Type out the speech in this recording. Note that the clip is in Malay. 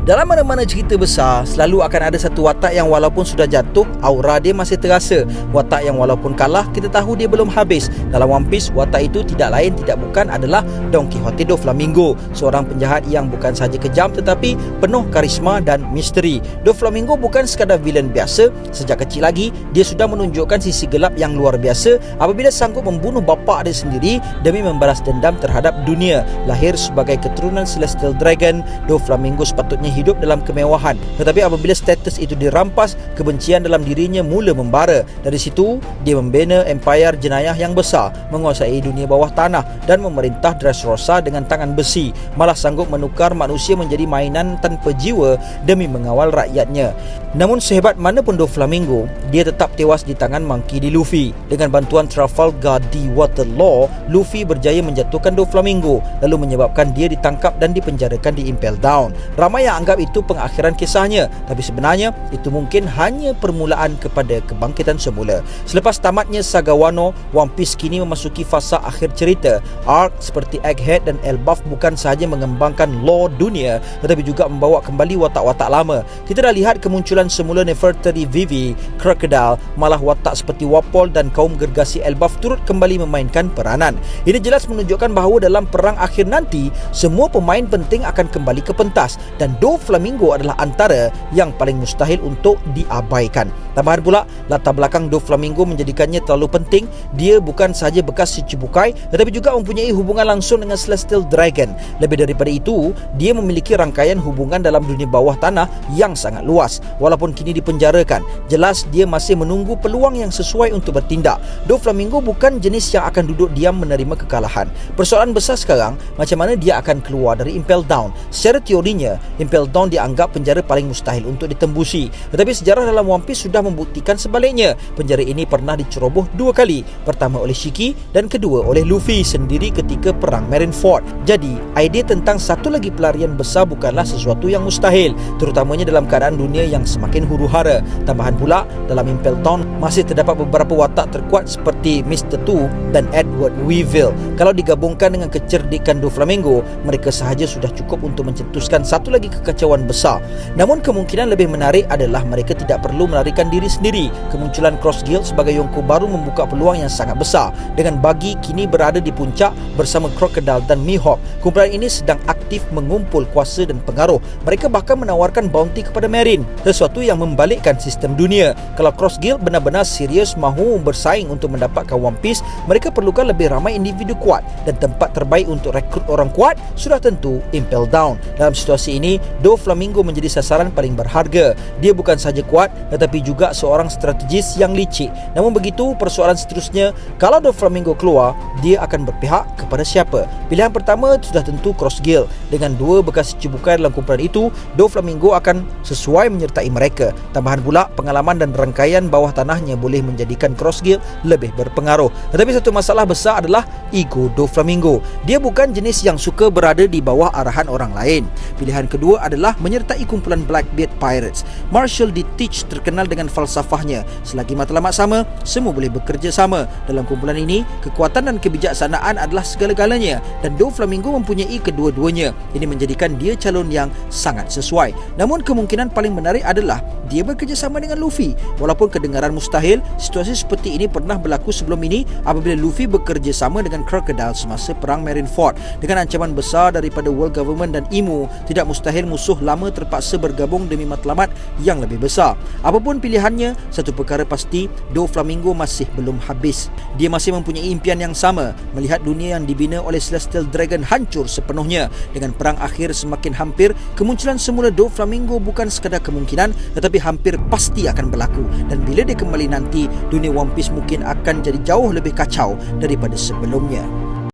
Dalam mana-mana cerita besar, selalu akan ada satu watak yang walaupun sudah jatuh, aura dia masih terasa. Watak yang walaupun kalah, kita tahu dia belum habis. Dalam One Piece, watak itu tidak lain tidak bukan adalah Don Quixote Doflamingo, seorang penjahat yang bukan sahaja kejam tetapi penuh karisma dan misteri. Doflamingo bukan sekadar villain biasa. Sejak kecil lagi, dia sudah menunjukkan sisi gelap yang luar biasa apabila sanggup membunuh bapa dia sendiri demi membalas dendam terhadap dunia. Lahir sebagai keturunan Celestial Dragon, Doflamingo sepatutnya hidup dalam kemewahan. Tetapi apabila status itu dirampas, kebencian dalam dirinya mula membara. Dari situ, dia membina empayar jenayah yang besar, menguasai dunia bawah tanah dan memerintah Dressrosa dengan tangan besi. Malah sanggup menukar manusia menjadi mainan tanpa jiwa demi mengawal rakyatnya. Namun sehebat mana pun Doflamingo, dia tetap tewas di tangan Monkey D. Luffy. Dengan bantuan Trafalgar D. Waterlaw, Luffy berjaya menjatuhkan Doflamingo, lalu menyebabkan dia ditangkap dan dipenjarakan di Impel Down. Ramai yang anggap itu pengakhiran kisahnya, tapi sebenarnya itu mungkin hanya permulaan kepada kebangkitan semula. Selepas tamatnya Saga Wano, One Piece kini memasuki fasa akhir cerita. Arc seperti Egghead dan Elbaf bukan sahaja mengembangkan lore dunia, tetapi juga membawa kembali watak-watak lama. Kita dah lihat kemunculan semula Nefertari Vivi, Crocodile, malah watak seperti Wapol dan kaum gergasi Elbaf turut kembali memainkan peranan. Ini jelas menunjukkan bahawa dalam perang akhir nanti, semua pemain penting akan kembali ke pentas dan Doflamingo adalah antara yang paling mustahil untuk diabaikan. Tambahan pula, latar belakang Doflamingo menjadikannya terlalu penting. Dia bukan sahaja bekas si Cibukai, tetapi juga mempunyai hubungan langsung dengan Celestial Dragon. Lebih daripada itu, dia memiliki rangkaian hubungan dalam dunia bawah tanah yang sangat luas. Walaupun kini dipenjarakan, jelas dia masih menunggu peluang yang sesuai untuk bertindak. Doflamingo bukan jenis yang akan duduk diam menerima kekalahan. Persoalan besar sekarang, macam mana dia akan keluar dari Impel Down. Secara teorinya, Impel Down dianggap penjara paling mustahil untuk ditembusi. Tetapi sejarah dalam One Piece sudah membuktikan sebaliknya. Penjara ini pernah diceroboh 2 kali. Pertama oleh Shiki dan kedua oleh Luffy sendiri ketika perang Marineford. Jadi, idea tentang satu lagi pelarian besar bukanlah sesuatu yang mustahil, terutamanya dalam keadaan dunia yang semakin huru-hara. Tambahan pula, dalam Impel Down masih terdapat beberapa watak terkuat seperti Mr. Tu dan Edward Weevil. Kalau digabungkan dengan kecerdikan Doflamingo, mereka sahaja sudah cukup untuk mencetuskan satu lagi kekacauan besar. Namun kemungkinan lebih menarik adalah mereka tidak perlu melarikan diri sendiri. Kemunculan Cross Guild sebagai Yonko baru membuka peluang yang sangat besar. Dengan Buggy kini berada di puncak bersama Crocodile dan Mihawk, kumpulan ini sedang aktif mengumpul kuasa dan pengaruh. Mereka bahkan menawarkan bounty kepada Marine, sesuatu yang membalikkan sistem dunia. Kalau Cross Guild benar-benar serius mahu bersaing untuk mendapatkan One Piece, mereka perlukan lebih ramai individu kuat, dan tempat terbaik untuk rekrut orang kuat sudah tentu Impel Down. Dalam situasi ini, Doflamingo menjadi sasaran paling berharga. Dia bukan sahaja kuat, tetapi juga seorang strategis yang licik. Namun begitu, persoalan seterusnya, kalau Doflamingo keluar, dia akan berpihak kepada siapa? Pilihan pertama sudah tentu Cross Guild. Dengan 2 bekas cibukai dalam kumpulan itu, Doflamingo akan sesuai menyertai mereka. Tambahan pula, pengalaman dan rangkaian bawah tanahnya boleh menjadikan Cross Guild lebih berpengaruh. Tetapi satu masalah besar adalah ego Doflamingo. Dia bukan jenis yang suka berada di bawah arahan orang lain. Pilihan kedua adalah menyertai kumpulan Blackbeard Pirates. Marshall D. Teach terkenal dengan falsafahnya, selagi matlamat sama, semua boleh bekerja sama. Dalam kumpulan ini, kekuatan dan kebijaksanaan adalah segala-galanya, dan Doflamingo mempunyai kedua-duanya. Ini menjadikan dia calon yang sangat sesuai. Namun kemungkinan paling menarik adalah dia bekerjasama dengan Luffy. Walaupun kedengaran mustahil, situasi seperti ini pernah berlaku sebelum ini apabila Luffy bekerjasama dengan Crocodile semasa perang Marineford. Dengan ancaman besar daripada World Government dan Imu, tidak mustahil musuh lama terpaksa bergabung demi matlamat yang lebih besar. Apapun pilihannya, satu perkara pasti, Doflamingo masih belum habis. Dia masih mempunyai impian yang sama, melihat dunia yang dibina oleh Celestial Dragon hancur sepenuhnya. Dengan perang akhir semakin hampir, kemunculan semula Doflamingo bukan sekadar kemungkinan, tetapi hampir pasti akan berlaku. Dan bila dia kembali nanti, dunia One Piece mungkin akan jadi jauh lebih kacau daripada sebelumnya.